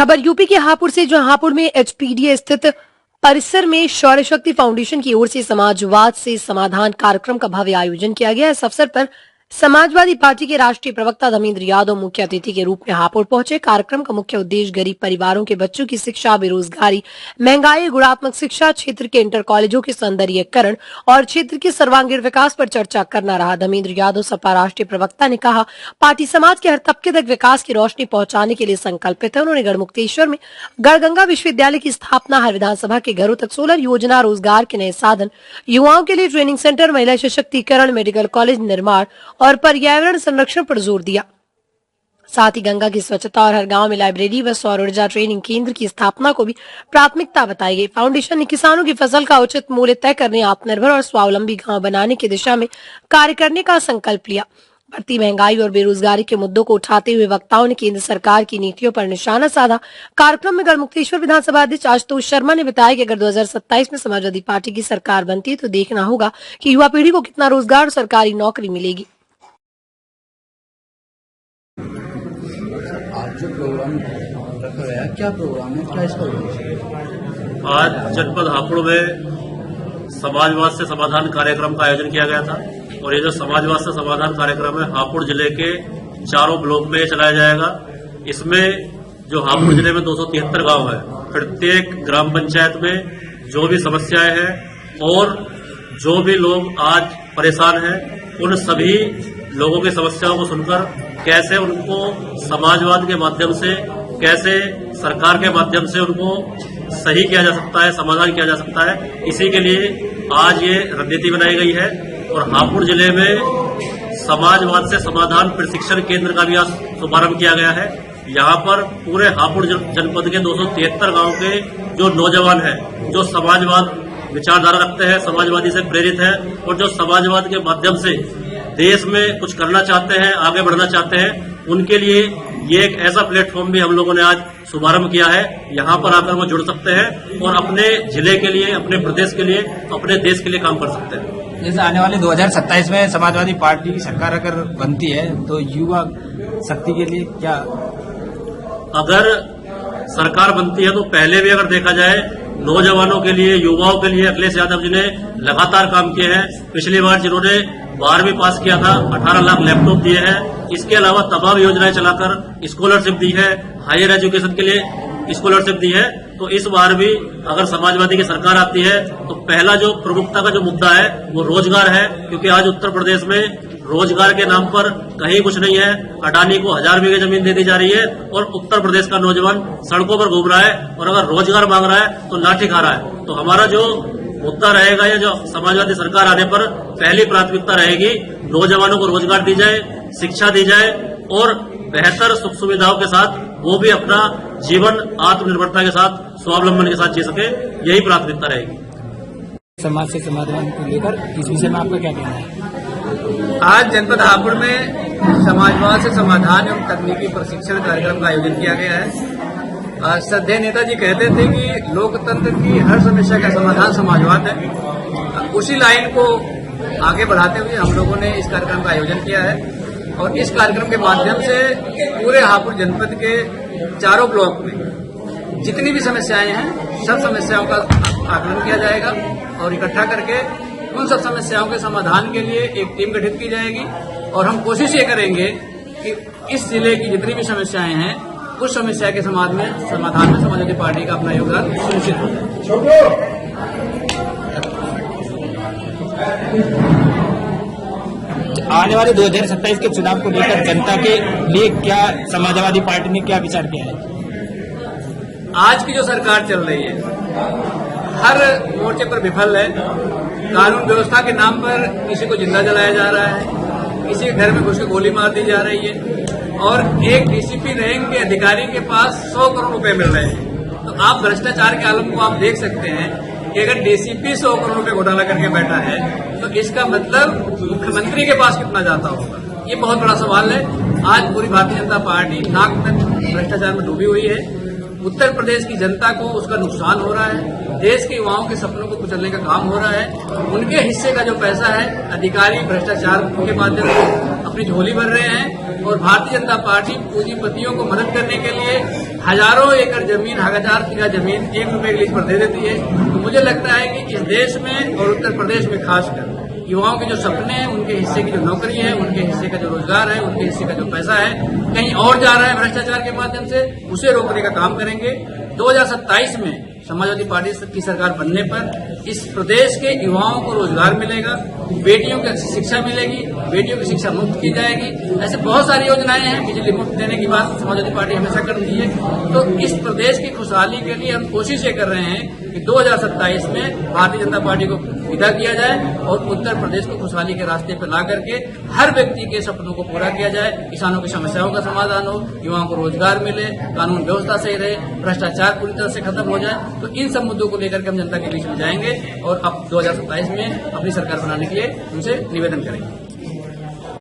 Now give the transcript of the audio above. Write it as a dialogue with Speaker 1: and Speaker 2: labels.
Speaker 1: खबर यूपी के हापुड़ से, जहां हापुड़ में एचपीडीए स्थित परिसर में शौर्य शक्ति फाउंडेशन की ओर से समाजवाद से समाधान कार्यक्रम का भव्य आयोजन किया गया। इस अवसर पर समाजवादी पार्टी के राष्ट्रीय प्रवक्ता धर्मेंद्र यादव मुख्य अतिथि के रूप में हापुड़ पहुंचे। कार्यक्रम का मुख्य उद्देश्य गरीब परिवारों के बच्चों की शिक्षा, बेरोजगारी, महंगाई, गुणात्मक शिक्षा, क्षेत्र के इंटर कॉलेजों के सौंदर्यीकरण और क्षेत्र के सर्वांगीण विकास पर चर्चा करना रहा। धर्मेंद्र यादव सपा राष्ट्रीय प्रवक्ता ने कहा, पार्टी समाज के हर तबके तक विकास की रोशनी पहुंचाने के लिए संकल्पित है। उन्होंने गढ़मुक्तेश्वर में गढ़गंगा विश्वविद्यालय की स्थापना, हर विधानसभा के घरों तक सोलर योजना, रोजगार के नए साधन, युवाओं के लिए ट्रेनिंग सेंटर, महिला सशक्तिकरण, मेडिकल कॉलेज निर्माण और पर्यावरण संरक्षण पर जोर दिया। साथ ही गंगा की स्वच्छता और हर गांव में लाइब्रेरी व सौर ऊर्जा ट्रेनिंग केंद्र की स्थापना को भी प्राथमिकता बताई गई। फाउंडेशन ने किसानों की फसल का उचित मूल्य तय करने, आत्मनिर्भर और स्वावलंबी गांव बनाने की दिशा में कार्य करने का संकल्प लिया। बढ़ती महंगाई और बेरोजगारी के मुद्दों को उठाते हुए वक्ताओं ने केंद्र सरकार की नीतियों पर निशाना साधा। कार्यक्रम में गढ़मुक्तेश्वर विधानसभा अध्यक्ष आशुतोष शर्मा ने बताया कि अगर 2027 में समाजवादी पार्टी की सरकार बनती है तो देखना होगा कि युवा पीढ़ी को कितना रोजगार और सरकारी नौकरी मिलेगी।
Speaker 2: आज जो प्रोग्राम रखा गया, क्या प्रोग्राम है, क्या इसका उद्देश्य है?
Speaker 3: आज जनपद हापुड़ में समाजवाद से समाधान कार्यक्रम का आयोजन किया गया था और ये जो समाजवाद से समाधान कार्यक्रम है हापुड़ जिले के चारों ब्लॉक में चलाया जाएगा। इसमें जो हापुड़ जिले में 273 गांव है, प्रत्येक ग्राम पंचायत में जो भी समस्याएं हैं और जो भी लोग आज परेशान हैं, उन सभी लोगों की समस्याओं को सुनकर कैसे उनको समाजवाद के माध्यम से, कैसे सरकार के माध्यम से उनको सही किया जा सकता है, समाधान किया जा सकता है, इसी के लिए आज ये रणनीति बनाई गई है। और हापुड़ जिले में समाजवाद से समाधान प्रशिक्षण केंद्र का भी आज शुभारंभ किया गया है। यहाँ पर पूरे हापुड़ जनपद के 273 गांव के जो नौजवान हैं, जो समाजवाद विचारधारा रखते हैं, समाजवादी से प्रेरित है और जो समाजवाद के माध्यम से देश में कुछ करना चाहते हैं, आगे बढ़ना चाहते हैं, उनके लिए ये एक ऐसा प्लेटफॉर्म भी हम लोगों ने आज शुभारंभ किया है। यहाँ पर आकर वो जुड़ सकते हैं और अपने जिले के लिए, अपने प्रदेश के लिए, अपने देश के लिए काम कर सकते हैं।
Speaker 2: जैसे आने वाले 2027 में समाजवादी पार्टी की सरकार अगर बनती है तो युवा शक्ति के लिए क्या,
Speaker 3: अगर सरकार बनती है तो पहले भी अगर देखा जाए नौजवानों के लिए, युवाओं के लिए अखिलेश यादव जी ने लगातार काम किए हैं। पिछली बार जिन्होंने 12वीं पास किया था, 18 लाख लैपटॉप दिए हैं। इसके अलावा तमाम योजनाएं चलाकर स्कॉलरशिप दी है, हायर एजुकेशन के लिए स्कॉलरशिप दी है। तो इस बार भी अगर समाजवादी की सरकार आती है तो पहला जो प्रमुखता का जो मुद्दा है वो रोजगार है, क्योंकि आज उत्तर प्रदेश में रोजगार के नाम पर कहीं कुछ नहीं है। अडानी को 1000 बीघे जमीन दे दी जा रही है और उत्तर प्रदेश का नौजवान सड़कों पर घूम रहा है और अगर रोजगार मांग रहा है तो लाठी खा रहा है। तो हमारा जो मुद्दा रहेगा, या जो समाजवादी सरकार आने पर पहली प्राथमिकता रहेगी, नौजवानों को रोजगार दी जाए, शिक्षा दी जाए और बेहतर सुख सुविधाओं के साथ वो भी अपना जीवन आत्मनिर्भरता के साथ, स्वावलंबन के साथ जी सके, यही प्राथमिकता रहेगी।
Speaker 2: समाज से समाधान को लेकर इस विषय में आपका क्या कहना है?
Speaker 4: आज जनपद हापुड़ में समाजवाद से समाधान एवं तकनीकी प्रशिक्षण कार्यक्रम का आयोजन किया गया है। श्रद्धेय नेताजी कहते थे कि लोकतंत्र की हर समस्या का समाधान समाजवाद है। उसी लाइन को आगे बढ़ाते हुए हम लोगों ने इस कार्यक्रम का आयोजन किया है और इस कार्यक्रम के माध्यम से पूरे हापुड़ जनपद के चारों ब्लॉक में जितनी भी समस्याएं हैं, सब समस्याओं का आकलन किया जाएगा और इकट्ठा करके उन सब समस्याओं के समाधान के लिए एक टीम गठित की जाएगी। और हम कोशिश ये करेंगे कि इस जिले की जितनी भी समस्याएं हैं, उस समस्या के समाधान में समाजवादी पार्टी का अपना योगदान सुनिश्चित हो।
Speaker 2: आने वाले 2027 के चुनाव को लेकर जनता के लिए क्या समाजवादी पार्टी ने क्या विचार किया है?
Speaker 4: आज की जो सरकार चल रही है हर मोर्चे पर विफल है। कानून व्यवस्था के नाम पर किसी को जिंदा जलाया जा रहा है, किसी के घर में घुस के गोली मार दी जा रही है और एक डीसीपी रैंक के अधिकारी के पास 100 करोड़ रुपए मिल रहे हैं। तो आप भ्रष्टाचार के आलम को आप देख सकते हैं कि अगर डीसीपी 100 करोड़ रुपए घोटाला करके बैठा है तो इसका मतलब मुख्यमंत्री के पास कितना जाता होगा। ये बहुत बड़ा सवाल है। आज पूरी भारतीय जनता पार्टी नाक तक भ्रष्टाचार में डूबी हुई है। उत्तर प्रदेश की जनता को उसका नुकसान हो रहा है, देश के युवाओं के सपनों को कुचलने का काम हो रहा है। उनके हिस्से का जो पैसा है अधिकारी भ्रष्टाचार के माध्यम से अपनी झोली भर रहे हैं और भारतीय जनता पार्टी पूंजीपतियों को मदद करने के लिए हजारों एकड़ जमीन, हजार बीघा जमीन 1 रुपए के लीज पर दे देती है। तो मुझे लगता है कि इस देश में और उत्तर प्रदेश में खासकर युवाओं के जो सपने हैं, उनके हिस्से की जो नौकरी है, उनके हिस्से का जो रोजगार है, उनके हिस्से का जो पैसा है कहीं और जा रहा है भ्रष्टाचार के माध्यम से, उसे रोकने का काम करेंगे। 2027 में समाजवादी पार्टी की सरकार बनने पर इस प्रदेश के युवाओं को रोजगार मिलेगा, बेटियों को शिक्षा मिलेगी, बेटियों की शिक्षा मुफ्त की जाएगी। ऐसे बहुत सारी योजनाएं हैं। बिजली मुफ्त देने की बात समाजवादी पार्टी हमेशा करती है। तो इस प्रदेश की खुशहाली के लिए हम कोशिश ये कर रहे हैं कि 2027 में भारतीय जनता पार्टी को विदा किया जाए और उत्तर प्रदेश को खुशहाली के रास्ते पर ला करके हर व्यक्ति के सपनों को पूरा किया जाए, किसानों की समस्याओं का समाधान हो, युवाओं को रोजगार मिले, कानून व्यवस्था सही रहे, भ्रष्टाचार पूरी तरह से खत्म हो जाए। तो इन सब मुद्दों को लेकर के हम जनता के बीच में जाएंगे और अब 2027 में अपनी सरकार बनाने के लिए उनसे निवेदन करेंगे।